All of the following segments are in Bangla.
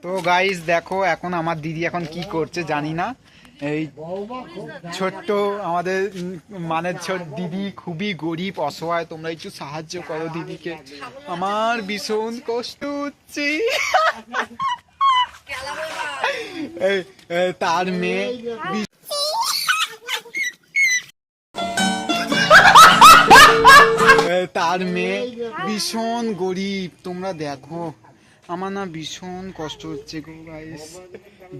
তো গাইস দেখো এখন আমার দিদি এখন কি করছে জানি না। এই ছোট্ট আমাদের মানে ছোট দিদি খুবই গরিব অসহায়, তোমরা একটু সাহায্য করো দিদিকে, আমার ভীষণ কষ্ট হচ্ছে। তার মেয়ে ভীষণ গরিব, তোমরা দেখো আমার না ভীষণ কষ্ট হচ্ছে গো গাইস।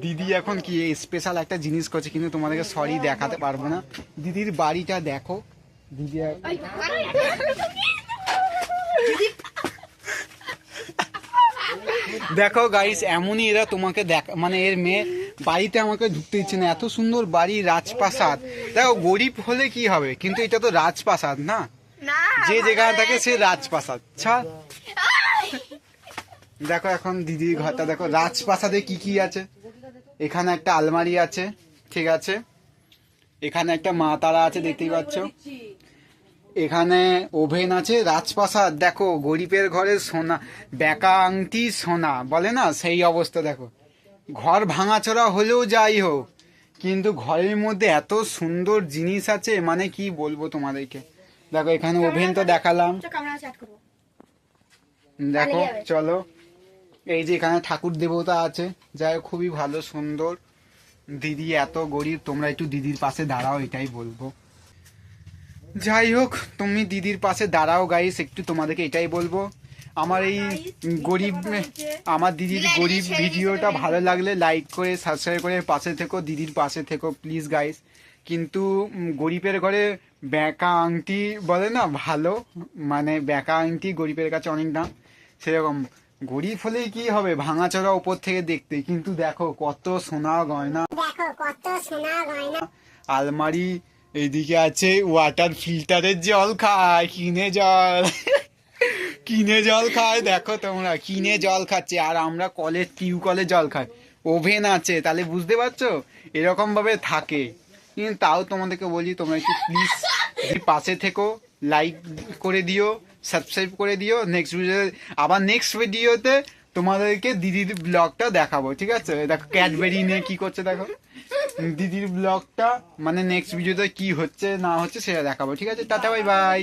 দিদি এখন কি স্পেশাল একটা জিনিস করছে, কিন্তু তোমাদেরকে সরি দেখাতে পারবো না। দিদির বাড়িটা দেখো, দিদি দেখো গাইস এমনই এরা তোমাকে মানে এর মেয়ে বাড়িতে আমাকে ঢুকতে দিচ্ছে না। এত সুন্দর বাড়ি, রাজপ্রাসাদ। দেখো গরিব হলে কি হবে, কিন্তু এটা তো রাজপ্রাসাদ না, যে যেখানে থাকে সে রাজপ্রাসাদ। দেখো এখন দিদির ঘরটা দেখো, রাজপ্রাসাদে কি কি আছে। এখানে একটা আলমারি আছে, ঠিক আছে, এখানে একটা মা তারা আছে দেখতেই পাচ্ছ, এখানে ওভেন আছে। রাজপ্রাসাদ দেখো, গরিবের ঘরে সোনা, বেকা আংটি সোনা বলে না, সেই অবস্থা। দেখো ঘর ভাঙাচোরা হলেও যাই হোক, কিন্তু ঘরের মধ্যে এত সুন্দর জিনিস আছে, মানে কি বলবো তোমাদেরকে। দেখো এখানে ওভেন তো দেখালাম, দেখো চলো। এই যে এখানে ঠাকুর দেবতা আছে, যাই হোক খুবই ভালো সুন্দর। দিদি এত গরিব, তোমরা একটু দিদির পাশে দাঁড়াও, এটাই বলবো। যাই হোক তুমি দিদির পাশে দাঁড়াও গাইস, একটু তোমাদেরকে এটাই বলবো। আমার এই গরিব, আমার দিদির গরিব ভিডিওটা ভালো লাগলে লাইক করে সাবস্ক্রাইব করে পাশে থেকো, দিদির পাশে থেকো প্লিজ গাইস। কিন্তু গরিবের ঘরে বেকা আংটি বলে না, ভালো মানে বেকা আংটি গরিবের কাছে অনেক দাম। সেরকম গরিব হলেই কি হবে, ভাঙাচোরা উপর থেকে দেখতে, কিন্তু দেখো কত সোনা গয়না, আলমারি। এইদিকে আছে ওয়াটার ফিল্টারের জল খায়, কিনে জল খায়, দেখো তোমরা কিনে জল খাচ্ছে, আর আমরা কলের টিউবকলে জল খাই। ওভেন আছে, তাহলে বুঝতে পারছো এরকম ভাবে থাকে। কিন্তু তাও তোমাদেরকে বলি, তোমরা একটু প্লিজ পাশে থেকো, লাইক করে দিও, সাবস্ক্রাইব করে দিও। নেক্সট ভিডিওতে তোমাদেরকে দিদির ব্লগটা দেখাবো, ঠিক আছে। দেখো ক্যাডবেরি নিয়ে কি করছে, দেখো দিদির ব্লগটা, মানে নেক্সট ভিডিওতে কি হচ্ছে না হচ্ছে সেটা দেখাবো, ঠিক আছে। Tata bye bye.